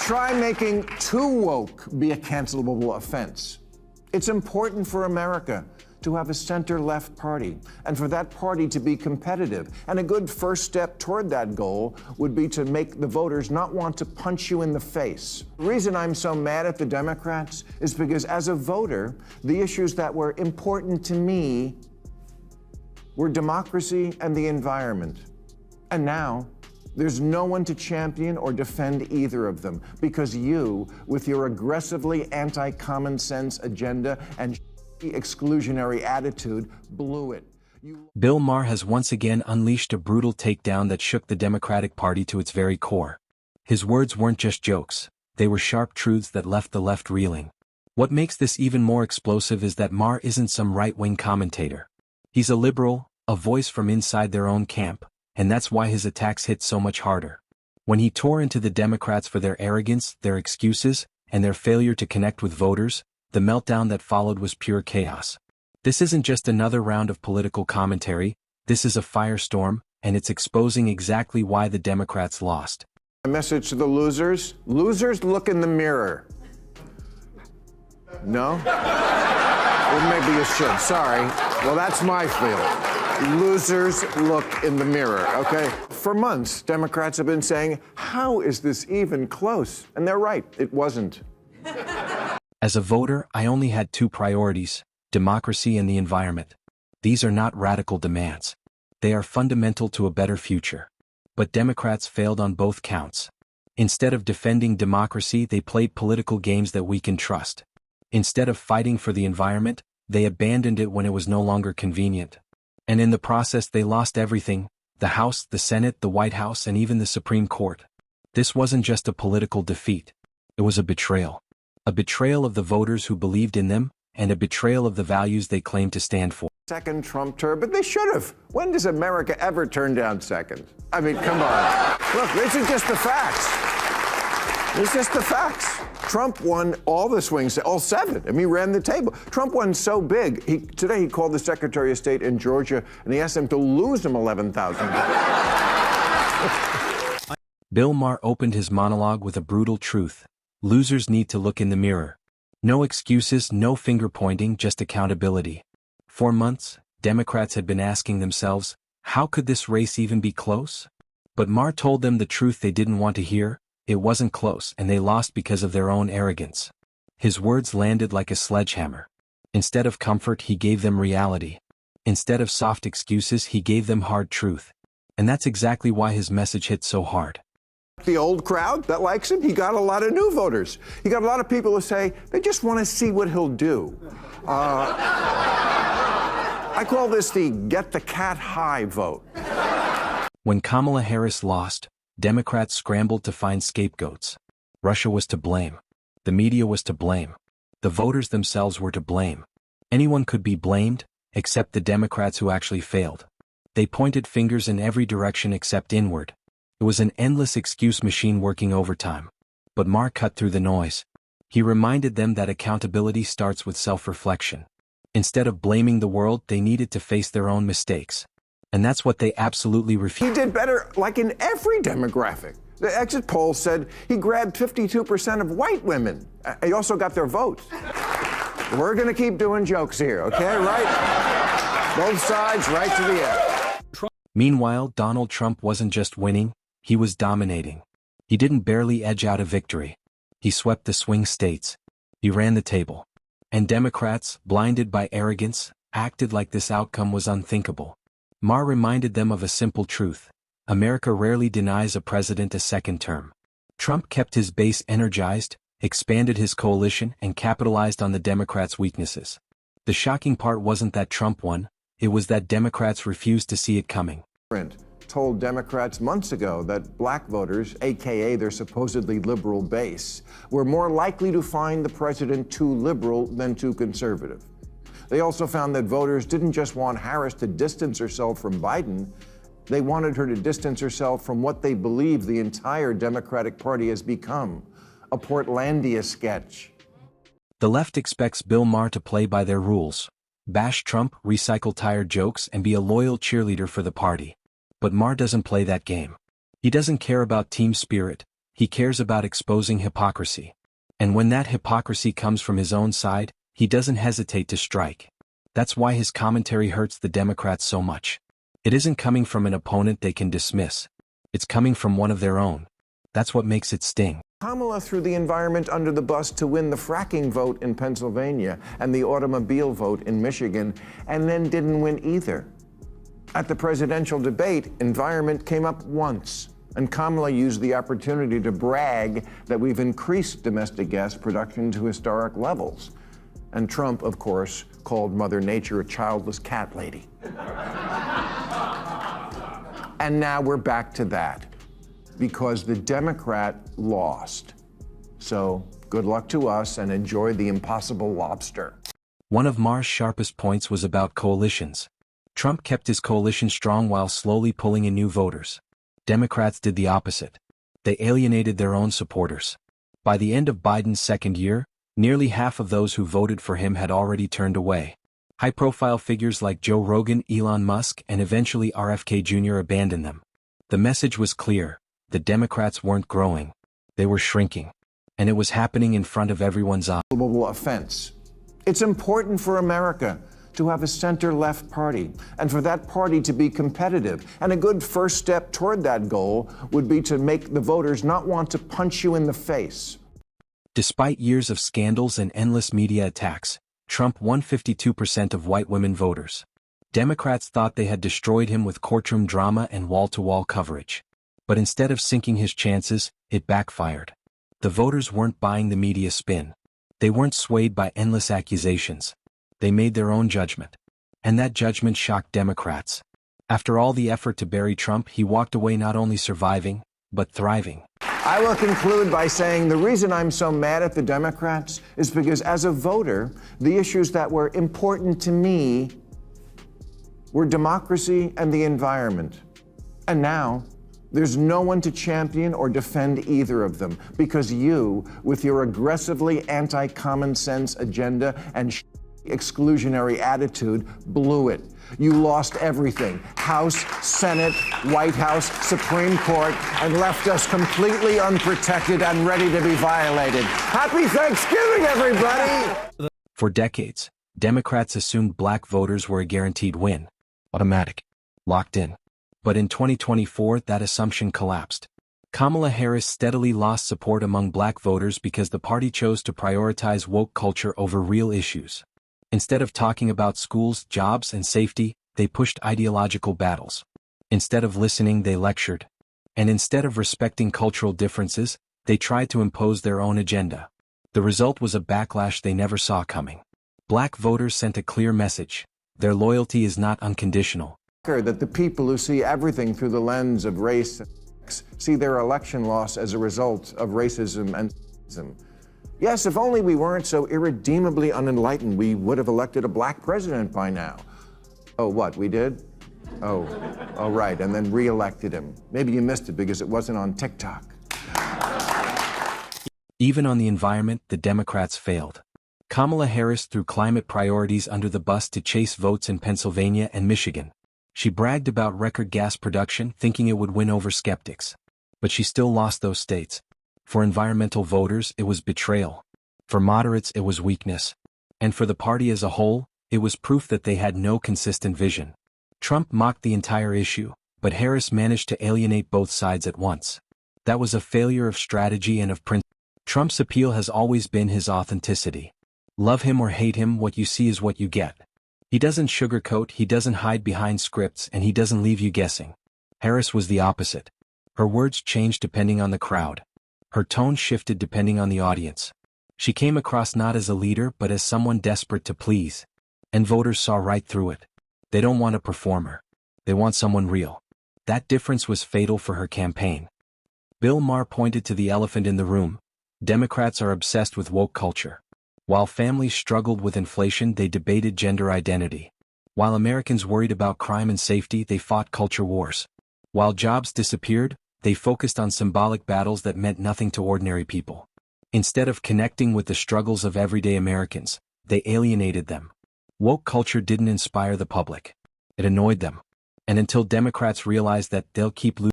try making too woke be a cancelable offense. It's important for America to have a center-left party, and for that party to be competitive. And a good first step toward that goal would be to make the voters not want to punch you in the face. The reason I'm so mad at the Democrats is because as a voter, the issues that were important to me were democracy and the environment. And now, there's no one to champion or defend either of them because you, with your aggressively anti-common sense agenda and exclusionary attitude, blew it. Bill Maher has once again unleashed a brutal takedown that shook the Democratic Party to its very core. His words weren't just jokes, they were sharp truths that left the left reeling. What makes this even more explosive is that Maher isn't some right-wing commentator. He's a liberal, a voice from inside their own camp, and that's why his attacks hit so much harder. When he tore into the Democrats for their arrogance, their excuses, and their failure to connect with voters, the meltdown that followed was pure chaos. This isn't just another round of political commentary, this is a firestorm, and it's exposing exactly why the Democrats lost. My message to the losers: losers, look in the mirror. No? Well, maybe you should, sorry. Well, that's my feeling. Losers, look in the mirror, okay? For months, Democrats have been saying, how is this even close? And they're right, it wasn't. As a voter, I only had two priorities: democracy and the environment. These are not radical demands. They are fundamental to a better future. But Democrats failed on both counts. Instead of defending democracy, they played political games that we can trust. Instead of fighting for the environment, they abandoned it when it was no longer convenient. And in the process they lost everything: the House, the Senate, the White House, and even the Supreme Court. This wasn't just a political defeat. It was a betrayal. A betrayal of the voters who believed in them, and a betrayal of the values they claimed to stand for. Second Trump term, but they should have. When does America ever turn down second? I mean, come on. Look, this is just the facts. It's just the facts. Trump won all the swings, all seven. I mean, he ran the table. Trump won so big. Today he called the Secretary of State in Georgia and he asked him to lose him $11,000. Bill Maher opened his monologue with a brutal truth. Losers need to look in the mirror. No excuses, no finger-pointing, just accountability. For months, Democrats had been asking themselves, how could this race even be close? But Maher told them the truth they didn't want to hear: it wasn't close, and they lost because of their own arrogance. His words landed like a sledgehammer. Instead of comfort, he gave them reality. Instead of soft excuses, he gave them hard truth. And that's exactly why his message hit so hard. The old crowd that likes him, he got a lot of new voters. He got a lot of people who say they just want to see what he'll do. I call this the get the cat high vote. When Kamala Harris lost, Democrats scrambled to find scapegoats. Russia was to blame. The media was to blame. The voters themselves were to blame. Anyone could be blamed, except the Democrats who actually failed. They pointed fingers in every direction except inward. It was an endless excuse machine working overtime. But Maher cut through the noise. He reminded them that accountability starts with self-reflection. Instead of blaming the world, they needed to face their own mistakes. And that's what they absolutely refused. He did better, like in every demographic. The exit poll said he grabbed 52% of white women. He also got their votes. We're going to keep doing jokes here, okay? Right? Both sides, right to the end. Meanwhile, Donald Trump wasn't just winning, he was dominating. He didn't barely edge out a victory. He swept the swing states. He ran the table. And Democrats, blinded by arrogance, acted like this outcome was unthinkable. Maher reminded them of a simple truth: America rarely denies a president a second term. Trump kept his base energized, expanded his coalition, and capitalized on the Democrats' weaknesses. The shocking part wasn't that Trump won, it was that Democrats refused to see it coming. Told Democrats months ago that black voters, aka their supposedly liberal base, were more likely to find the president too liberal than too conservative. They also found that voters didn't just want Harris to distance herself from Biden, they wanted her to distance herself from what they believe the entire Democratic Party has become: a Portlandia sketch. The left expects Bill Maher to play by their rules: bash Trump, recycle tired jokes, and be a loyal cheerleader for the party. But Maher doesn't play that game. He doesn't care about team spirit, He cares about exposing hypocrisy. And when that hypocrisy comes from his own side, he doesn't hesitate to strike. That's why his commentary hurts the Democrats so much. It isn't coming from an opponent they can dismiss. It's coming from one of their own. That's what makes it sting. Kamala threw the environment under the bus to win the fracking vote in Pennsylvania and the automobile vote in Michigan, and then didn't win either. At the presidential debate, environment came up once, and Kamala used the opportunity to brag that we've increased domestic gas production to historic levels. And Trump, of course, called Mother Nature a childless cat lady. And now we're back to that, because the Democrat lost. So good luck to us and enjoy the impossible lobster. One of Maher's sharpest points was about coalitions. Trump kept his coalition strong while slowly pulling in new voters. Democrats did the opposite. They alienated their own supporters. By the end of Biden's second year, nearly half of those who voted for him had already turned away. High-profile figures like Joe Rogan, Elon Musk, and eventually RFK Jr. abandoned them. The message was clear. The Democrats weren't growing. They were shrinking. And it was happening in front of everyone's eyes. Offense. It's important for America to have a center-left party, and for that party to be competitive. And a good first step toward that goal would be to make the voters not want to punch you in the face. Despite years of scandals and endless media attacks, Trump won 52% of white women voters. Democrats thought they had destroyed him with courtroom drama and wall-to-wall coverage. But instead of sinking his chances, it backfired. The voters weren't buying the media spin. They weren't swayed by endless accusations. They made their own judgment. And that judgment shocked Democrats. After all the effort to bury Trump, he walked away not only surviving, but thriving. I will conclude by saying the reason I'm so mad at the Democrats is because as a voter, the issues that were important to me were democracy and the environment. And now, there's no one to champion or defend either of them because you, with your aggressively anti-common sense agenda and exclusionary attitude, blew it. You lost everything. House, Senate, White House, Supreme Court, and left us completely unprotected and ready to be violated. Happy Thanksgiving, everybody! For decades, Democrats assumed black voters were a guaranteed win. Automatic. Locked in. But in 2024, that assumption collapsed. Kamala Harris steadily lost support among black voters because the party chose to prioritize woke culture over real issues. Instead of talking about schools, jobs, and safety, they pushed ideological battles. Instead of listening, they lectured. And instead of respecting cultural differences, they tried to impose their own agenda. The result was a backlash they never saw coming. Black voters sent a clear message. Their loyalty is not unconditional. That the people who see everything through the lens of race see their election loss as a result of racism and sexism. Yes, if only we weren't so irredeemably unenlightened, we would have elected a black president by now. Oh, what, we did? Oh, right, and then re-elected him. Maybe you missed it because it wasn't on TikTok. Even on the environment, the Democrats failed. Kamala Harris threw climate priorities under the bus to chase votes in Pennsylvania and Michigan. She bragged about record gas production, thinking it would win over skeptics. But she still lost those states. For environmental voters, it was betrayal. For moderates, it was weakness. And for the party as a whole, it was proof that they had no consistent vision. Trump mocked the entire issue, but Harris managed to alienate both sides at once. That was a failure of strategy and of principle. Trump's appeal has always been his authenticity. Love him or hate him, what you see is what you get. He doesn't sugarcoat, he doesn't hide behind scripts, and he doesn't leave you guessing. Harris was the opposite. Her words changed depending on the crowd. Her tone shifted depending on the audience. She came across not as a leader but as someone desperate to please. And voters saw right through it. They don't want a performer. They want someone real. That difference was fatal for her campaign. Bill Maher pointed to the elephant in the room. Democrats are obsessed with woke culture. While families struggled with inflation, they debated gender identity. While Americans worried about crime and safety, they fought culture wars. While jobs disappeared, they focused on symbolic battles that meant nothing to ordinary people. Instead of connecting with the struggles of everyday Americans, they alienated them. Woke culture didn't inspire the public. It annoyed them. And until Democrats realize that, they'll keep losing.